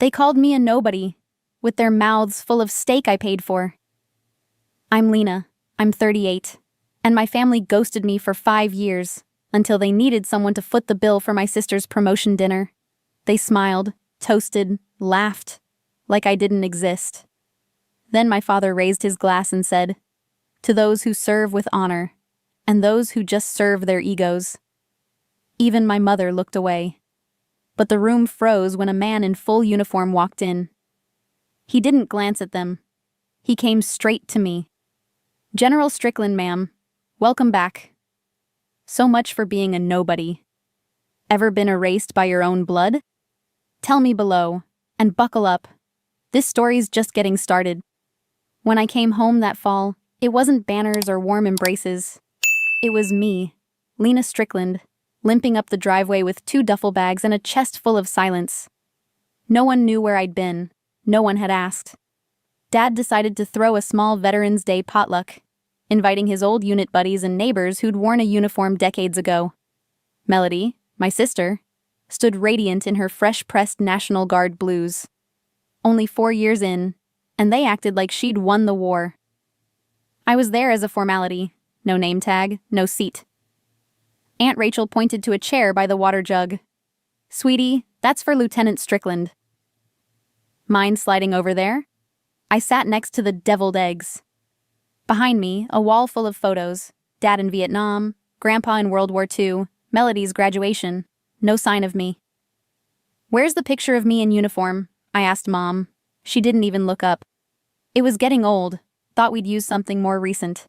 They called me a nobody, with their mouths full of steak I paid for. I'm Lena. I'm 38, and my family ghosted me for 5 years, until they needed someone to foot the bill for my sister's promotion dinner. They smiled, toasted, laughed, like I didn't exist. Then my father raised his glass and said, "To those who serve with honor, and those who just serve their egos." Even my mother looked away. But the room froze when a man in full uniform walked in. He didn't glance at them. He came straight to me. "General Strickland, ma'am. Welcome back. So much for being a nobody. Ever been erased by your own blood? Tell me below, and buckle up. This story's just getting started." When I came home that fall, it wasn't banners or warm embraces. It was me, Lena Strickland, limping up the driveway with 2 duffel bags and a chest full of silence. No one knew where I'd been. No one had asked. Dad decided to throw a small Veterans Day potluck, inviting his old unit buddies and neighbors who'd worn a uniform decades ago. Melody, my sister, stood radiant in her fresh-pressed National Guard blues. Only 4 years in, and they acted like she'd won the war. I was there as a formality. No name tag, no seat. Aunt Rachel pointed to a chair by the water jug. "Sweetie, that's for Lieutenant Strickland." Mind sliding over there? I sat next to the deviled eggs. Behind me, a wall full of photos. Dad in Vietnam, Grandpa in World War II, Melody's graduation. No sign of me. "Where's the picture of me in uniform?" I asked Mom. She didn't even look up. It was getting old. Thought we'd use something more recent.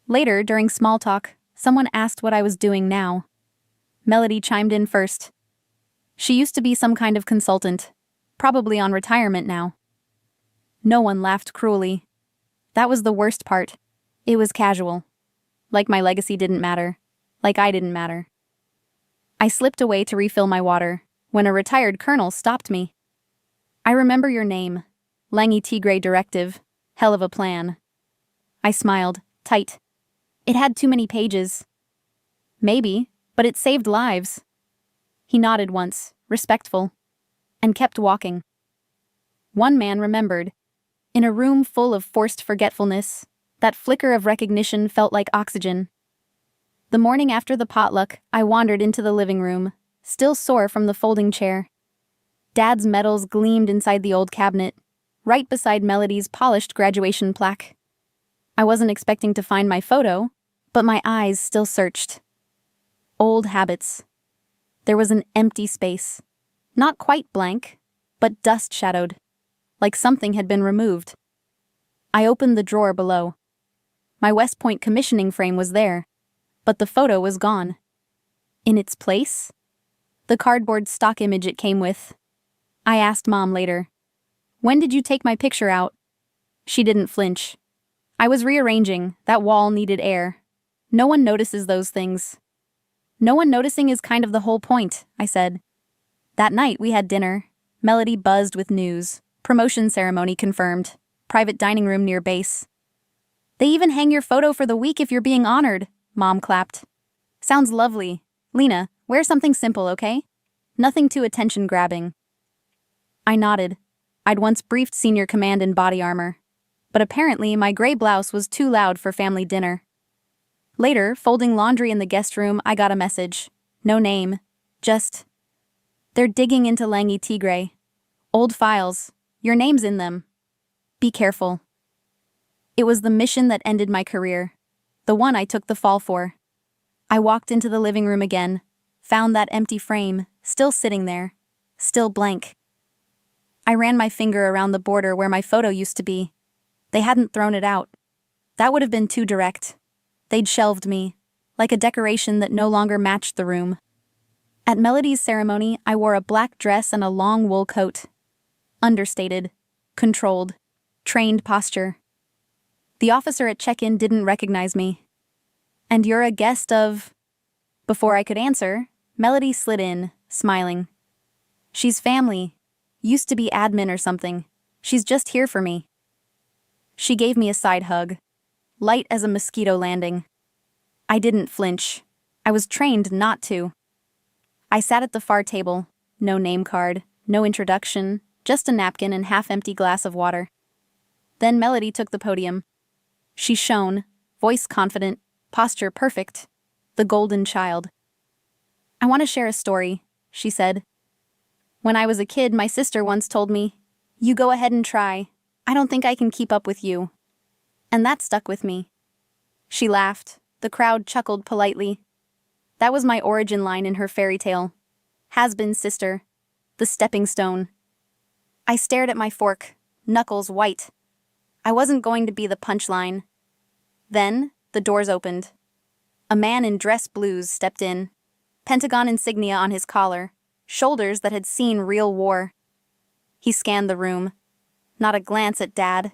Later, during small talk, someone asked what I was doing now. Melody chimed in first. She used to be some kind of consultant, probably on retirement now. No one laughed cruelly. That was the worst part. It was casual. Like my legacy didn't matter. Like I didn't matter. I slipped away to refill my water, when a retired colonel stopped me. "I remember your name. Langi Tigray Directive. Hell of a plan." I smiled, tight. "It had too many pages." "Maybe, but it saved lives." He nodded once, respectful, and kept walking. One man remembered. In a room full of forced forgetfulness, that flicker of recognition felt like oxygen. The morning after the potluck, I wandered into the living room, still sore from the folding chair. Dad's medals gleamed inside the old cabinet, right beside Melody's polished graduation plaque. I wasn't expecting to find my photo, but my eyes still searched. Old habits. There was an empty space. Not quite blank, but dust-shadowed, like something had been removed. I opened the drawer below. My West Point commissioning frame was there, but the photo was gone. In its place, the cardboard stock image it came with. I asked Mom later, "When did you take my picture out?" She didn't flinch. "I was rearranging. That wall needed air. No one notices those things." "No one noticing is kind of the whole point," I said. That night we had dinner. Melody buzzed with news. Promotion ceremony confirmed. Private dining room near base. "They even hang your photo for the week if you're being honored," Mom clapped. "Sounds lovely. Lena, wear something simple, okay? Nothing too attention-grabbing." I nodded. I'd once briefed senior command in body armor, but apparently my gray blouse was too loud for family dinner. Later, folding laundry in the guest room, I got a message. No name. Just, "They're digging into Langi Tigray. Old files. Your name's in them. Be careful." It was the mission that ended my career. The one I took the fall for. I walked into the living room again, found that empty frame, still sitting there, still blank. I ran my finger around the border where my photo used to be. They hadn't thrown it out. That would have been too direct. They'd shelved me, like a decoration that no longer matched the room. At Melody's ceremony, I wore a black dress and a long wool coat. Understated, controlled, trained posture. The officer at check-in didn't recognize me. "And you're a guest of..." Before I could answer, Melody slid in, smiling. "She's family. Used to be admin or something. She's just here for me." She gave me a side hug, light as a mosquito landing. I didn't flinch. I was trained not to. I sat at the far table, no name card, No introduction, just a napkin and half-empty glass of water. Then Melody took the podium. She shone, voice confident, posture perfect. The golden child. "I want to share a story," she said. "When I was a kid, my sister once told me, 'You go ahead and try. I don't think I can keep up with you.' And that stuck with me." She laughed. The crowd chuckled politely. That was my origin line in her fairy tale. Has-been sister. The stepping stone. I stared at my fork, knuckles white. I wasn't going to be the punchline. Then, the doors opened. A man in dress blues stepped in. Pentagon insignia on his collar, shoulders that had seen real war. He scanned the room. Not a glance at Dad.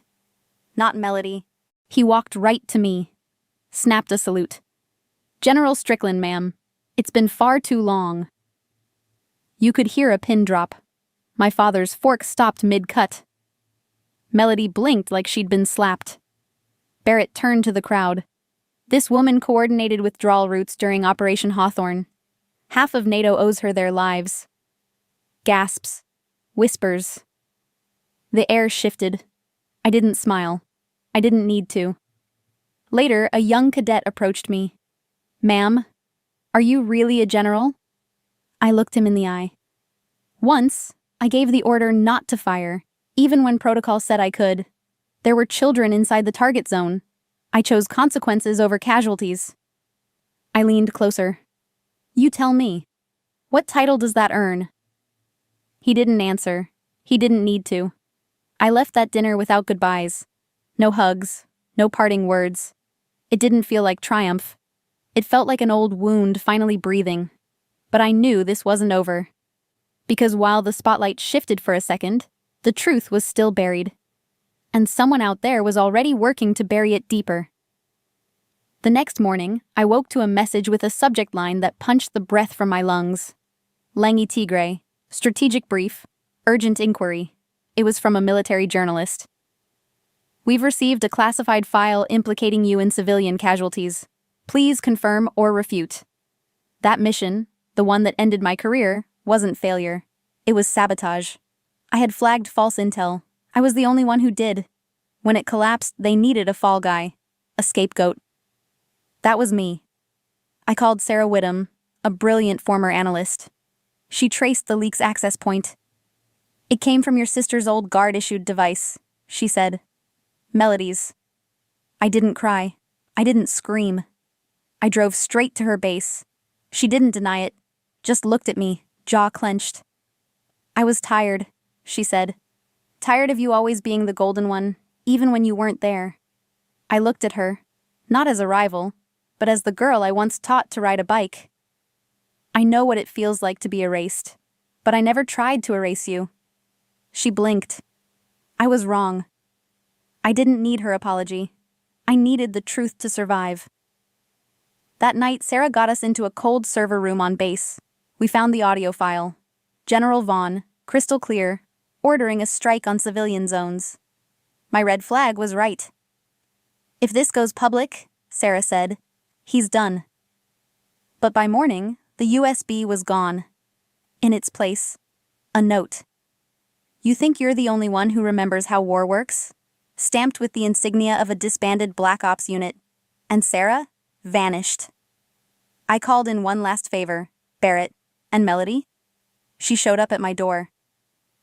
Not Melody. He walked right to me. Snapped a salute. "General Strickland, ma'am. It's been far too long." You could hear a pin drop. My father's fork stopped mid-cut. Melody blinked like she'd been slapped. Barrett turned to the crowd. This woman coordinated withdrawal routes during Operation Hawthorne. Half of NATO owes her their lives. Gasps. Whispers. The air shifted. I didn't smile. I didn't need to. Later, a young cadet approached me. "Ma'am, are you really a general?" I looked him in the eye. Once, I gave the order not to fire, even when protocol said I could. There were children inside the target zone. I chose consequences over casualties. I leaned closer. "You tell me. What title does that earn?" He didn't answer. He didn't need to. I left that dinner without goodbyes. No hugs. No parting words. It didn't feel like triumph. It felt like an old wound finally breathing. But I knew this wasn't over. Because while the spotlight shifted for a second, the truth was still buried. And someone out there was already working to bury it deeper. The next morning, I woke to a message with a subject line that punched the breath from my lungs. Langi Tigray, strategic brief, urgent inquiry. It was from a military journalist. "We've received a classified file implicating you in civilian casualties. Please confirm or refute." That mission, the one that ended my career, wasn't failure. It was sabotage. I had flagged false intel. I was the only one who did. When it collapsed, they needed a fall guy. A scapegoat. That was me. I called Sarah Whittam, a brilliant former analyst. She traced the leak's access point. "It came from your sister's old guard-issued device," she said. "Melody's." I didn't cry. I didn't scream. I drove straight to her base. She didn't deny it, just looked at me, jaw clenched. "I was tired," she said. "Tired of you always being the golden one, even when you weren't there." I looked at her, not as a rival, but as the girl I once taught to ride a bike. "I know what it feels like to be erased, but I never tried to erase you." She blinked. I was wrong. I didn't need her apology. I needed the truth to survive. That night, Sarah got us into a cold server room on base. We found the audio file. General Vaughn, crystal clear, ordering a strike on civilian zones. My red flag was right. "If this goes public," Sarah said, "he's done." But by morning, the USB was gone. In its place, a note. "You think you're the only one who remembers how war works?" Stamped with the insignia of a disbanded Black Ops unit. And Sarah vanished. I called in one last favor, Barrett, and Melody. She showed up at my door.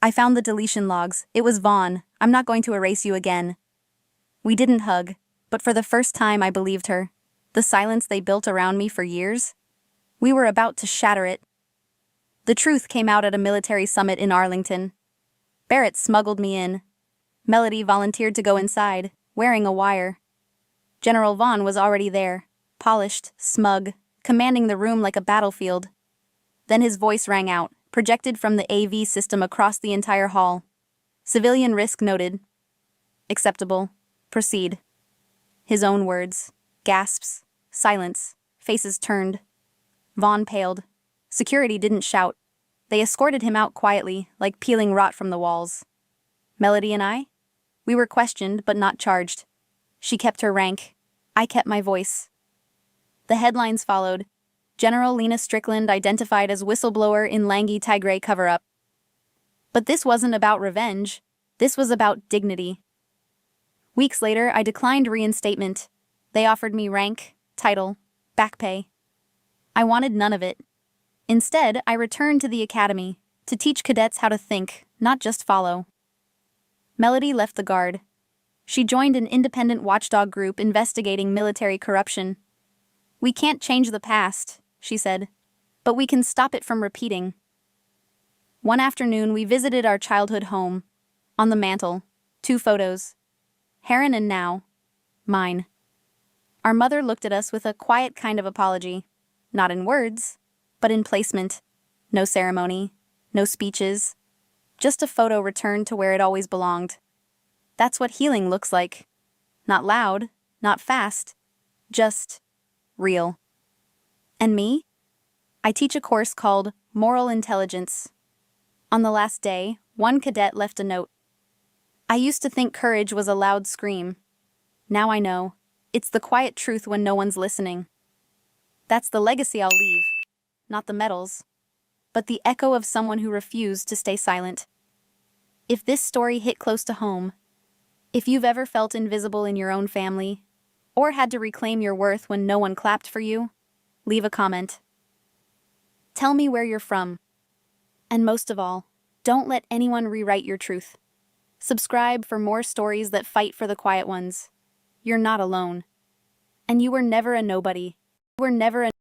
"I found the deletion logs. It was Vaughn. I'm not going to erase you again." We didn't hug, but for the first time I believed her. The silence they built around me for years. We were about to shatter it. The truth came out at a military summit in Arlington. Barrett smuggled me in. Melody volunteered to go inside, wearing a wire. General Vaughn was already there, polished, smug, commanding the room like a battlefield. Then his voice rang out, projected from the AV system across the entire hall. "Civilian risk noted. Acceptable. Proceed." His own words. Gasps. Silence. Faces turned. Vaughn paled. Security didn't shout. They escorted him out quietly, like peeling rot from the walls. Melody and I? We were questioned, but not charged. She kept her rank. I kept my voice. The headlines followed. General Lena Strickland identified as whistleblower in Langi Tigray cover-up. But this wasn't about revenge. This was about dignity. Weeks later, I declined reinstatement. They offered me rank, title, back pay. I wanted none of it. Instead, I returned to the academy to teach cadets how to think, not just follow. Melody left the Guard. She joined an independent watchdog group investigating military corruption. "We can't change the past," she said, "but we can stop it from repeating." One afternoon, we visited our childhood home. On the mantel, 2 photos. Heron and now, mine. Our mother looked at us with a quiet kind of apology. Not in words, but in placement. No ceremony, no speeches. Just a photo returned to where it always belonged. That's what healing looks like. Not loud, not fast, just real. And me? I teach a course called Moral Intelligence. On the last day, one cadet left a note. "I used to think courage was a loud scream. Now I know. It's the quiet truth when no one's listening." That's the legacy I'll leave. Not the medals, but the echo of someone who refused to stay silent. If this story hit close to home, if you've ever felt invisible in your own family, or had to reclaim your worth when no one clapped for you, leave a comment. Tell me where you're from. And most of all, don't let anyone rewrite your truth. Subscribe for more stories that fight for the quiet ones. You're not alone. And you were never a nobody. You were never a